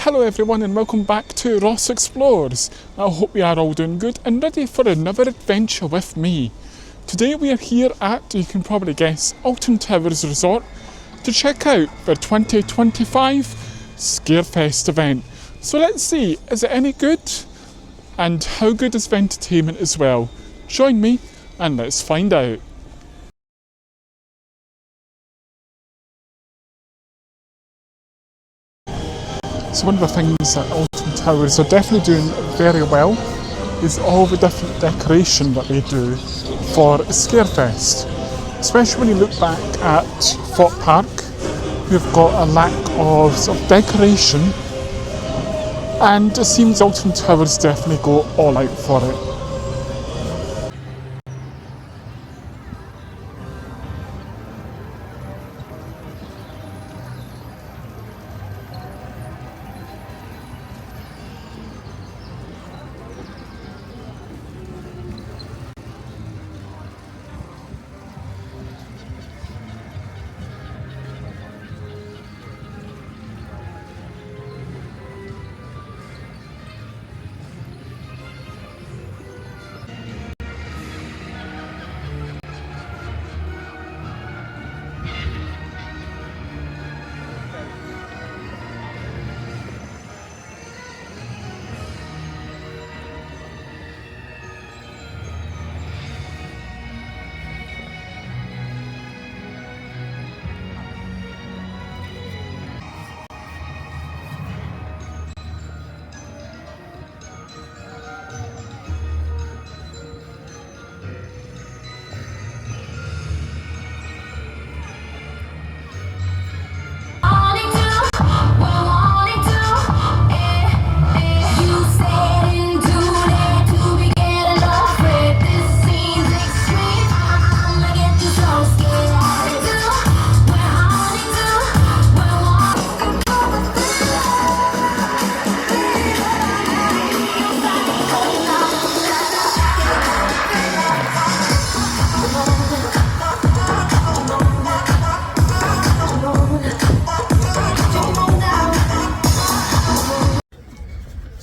Hello everyone and welcome back to Ross Explores. I hope you are all doing good and ready for another adventure with me. Today we are here at, you can probably guess, Alton Towers Resort to check out the 2025 Scarefest event. So let's see, is it any good? And how good is the entertainment as well? Join me and let's find out. So one of the things that Alton Towers are definitely doing very well is all the different decoration that they do for Scarefest. Especially when you look back at Thought Park, we've got a lack of sort of decoration, and it seems Alton Towers definitely go all out for it.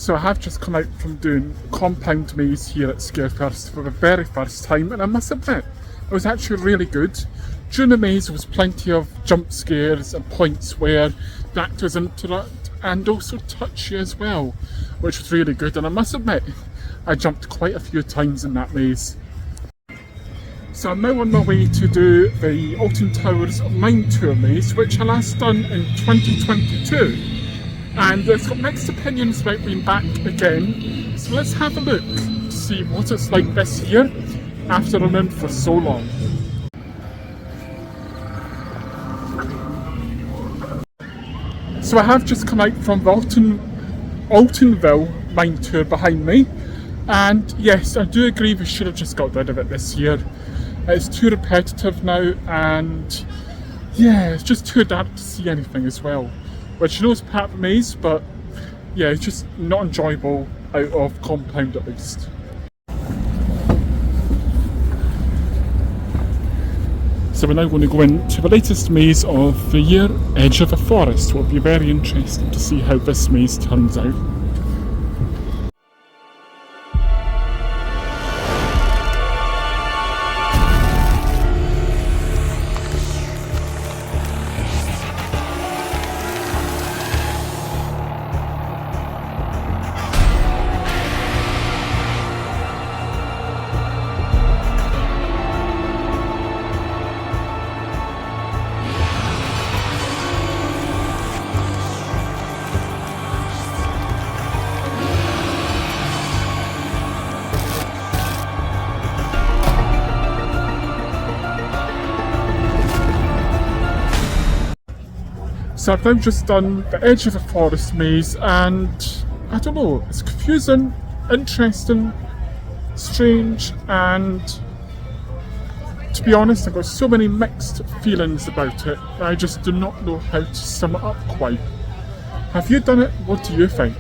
So I have just come out from doing compound maze here at Scarefest for the very first time, and I must admit, it was actually really good. During the maze there was plenty of jump scares and points where the actors interact and also touch you as well, which was really good, and I must admit, I jumped quite a few times in that maze. So I'm now on my way to do the Alton Towers Mine Tour maze, which I last done in 2022. And it's got mixed opinions about being back again, so let's have a look to see what it's like this year after I'm in for so long. So I have just come out from the Altonville Mine Tour behind me, and yes, I do agree we should have just got rid of it this year. It's too repetitive now, and yeah, it's just too dark to see anything as well. Which I know is part of the maze, but yeah, it's just not enjoyable out of compound at least. So we're now going to go into the latest maze of the year, Edge of the Forest. It will be very interesting to see how this maze turns out. So I've now just done the Edge of the Forest maze, and I don't know, it's confusing, interesting, strange, and to be honest, I've got so many mixed feelings about it, I just do not know how to sum it up quite. Have you done it? What do you think?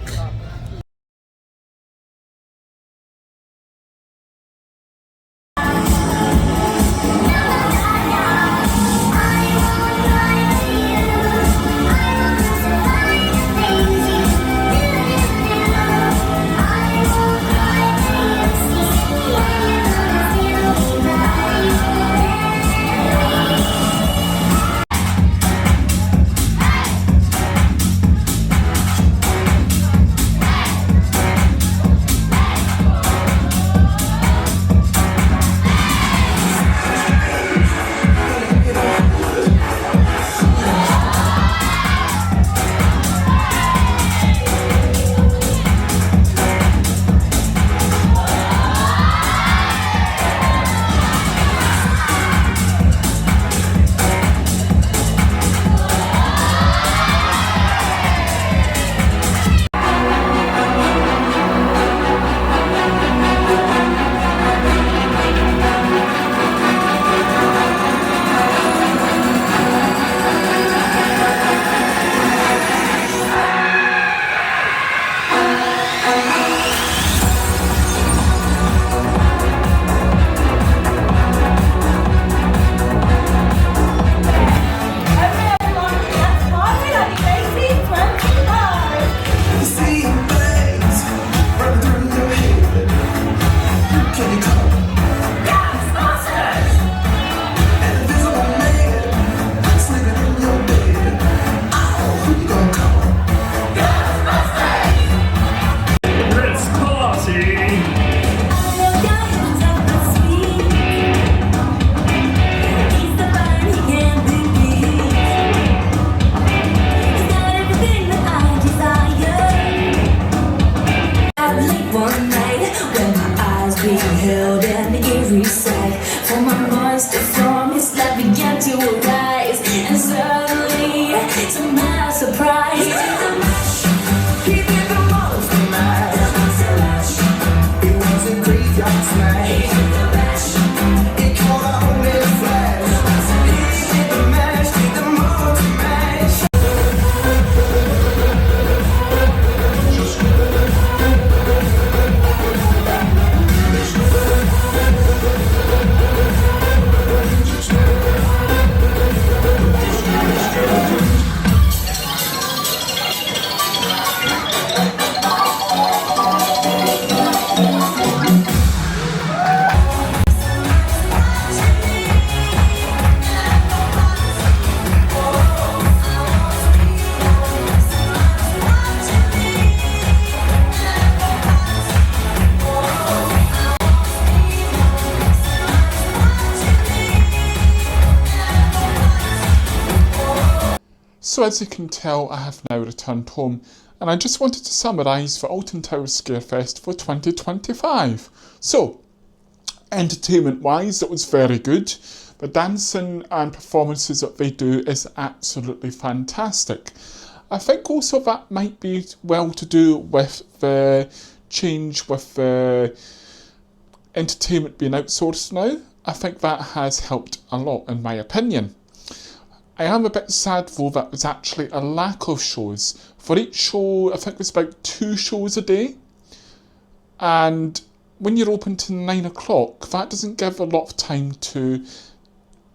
So as you can tell, I have now returned home, and I just wanted to summarise for Alton Towers SCAREFEST for 2025. So, entertainment wise, it was very good. The dancing and performances that they do is absolutely fantastic. I think also that might be well to do with the change with the entertainment being outsourced now. I think that has helped a lot in my opinion. I am a bit sad though that there's actually a lack of shows. For each show, I think there's about 2 shows a day. And when you're open to 9 o'clock, that doesn't give a lot of time to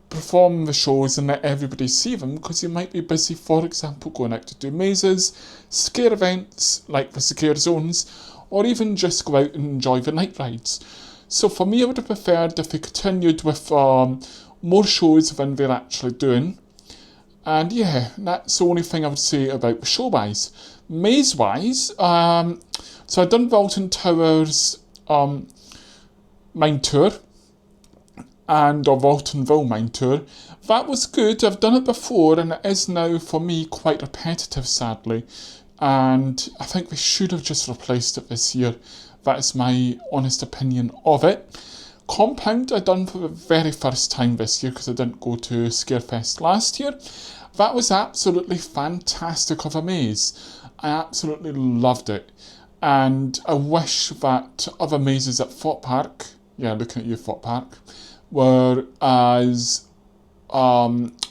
perform the shows and let everybody see them, because you might be busy, for example, going out to do mazes, scare events like the scare zones, or even just go out and enjoy the night rides. So for me, I would have preferred if they continued with more shows than they're actually doing. And yeah, that's the only thing I would say about the show-wise. Maze-wise, so I've done the Alton Towers Mine Tour and of Altonville Mine Tour. That was good. I've done it before, and it is now, for me, quite repetitive, sadly. And I think they should have just replaced it this year. That is my honest opinion of it. Compound I done for the very first time this year, because I didn't go to Scarefest last year. That was absolutely fantastic of a maze. I absolutely loved it. And I wish that other mazes at Thought Park, yeah, looking at you, Thought Park, were as, I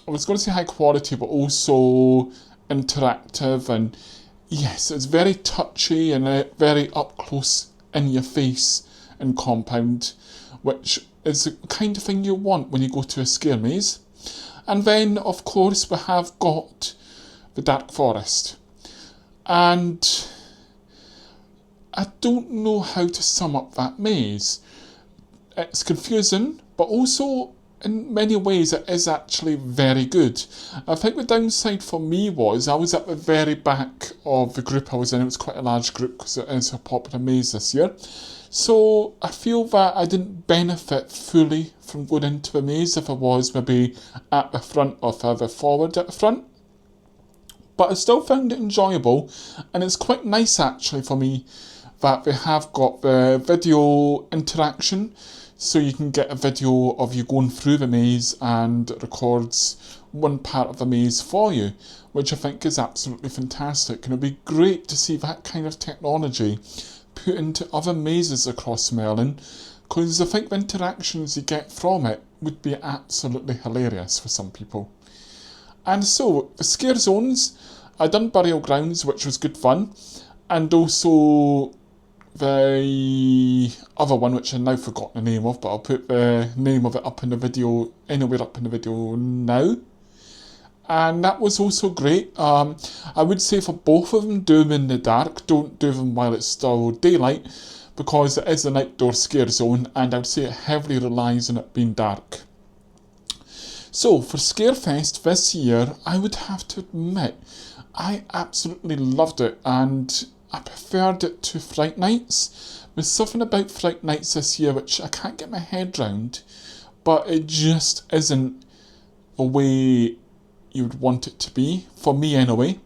was going to say high quality, but also interactive. And yes, it's very touchy and very up close in your face in Compound, which is the kind of thing you want when you go to a scare maze. And then, of course, we have got the Dark Forest. And I don't know how to sum up that maze. It's confusing, but also in many ways it is actually very good. I think the downside for me was I was at the very back of the group I was in. It was quite a large group because it is a popular maze this year. So I feel that I didn't benefit fully from going into the maze if I was maybe at the front or further forward at the front. But I still found it enjoyable, and it's quite nice actually for me that they have got the video interaction, so you can get a video of you going through the maze and it records one part of the maze for you, which I think is absolutely fantastic. And it'd be great to see that kind of technology put into other mazes across Merlin, because I think the interactions you get from it would be absolutely hilarious for some people. And so, the scare zones, I done Burial Grounds, which was good fun, and also the other one, which I now forgotten the name of, but I'll put the name of it up in the video, anywhere up in the video now. And that was also great. I would say for both of them, do them in the dark. Don't do them while it's still daylight, because it is an outdoor scare zone, and I would say it heavily relies on it being dark. So for Scarefest this year, I would have to admit, I absolutely loved it, and I preferred it to Fright Nights. There's something about Fright Nights this year which I can't get my head round, but it just isn't the way you would want it to be, for me anyway,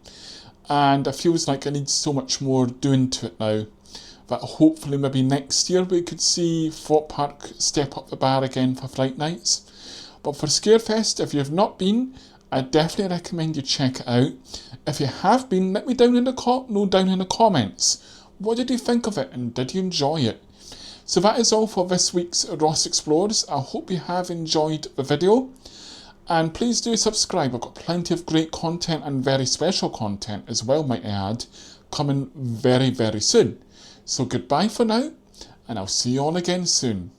and it feels like I need so much more doing to it now, that hopefully maybe next year we could see Thought Park step up the bar again for Fright Nights. But for Scarefest, if you've not been, I definitely recommend you check it out. If you have been, let me know down in the comments. What did you think of it, and did you enjoy it? So that is all for this week's Ross Explores. I hope you have enjoyed the video. And please do subscribe. I've got plenty of great content and very special content as well, might I add, coming very, very soon. So goodbye for now, and I'll see you all again soon.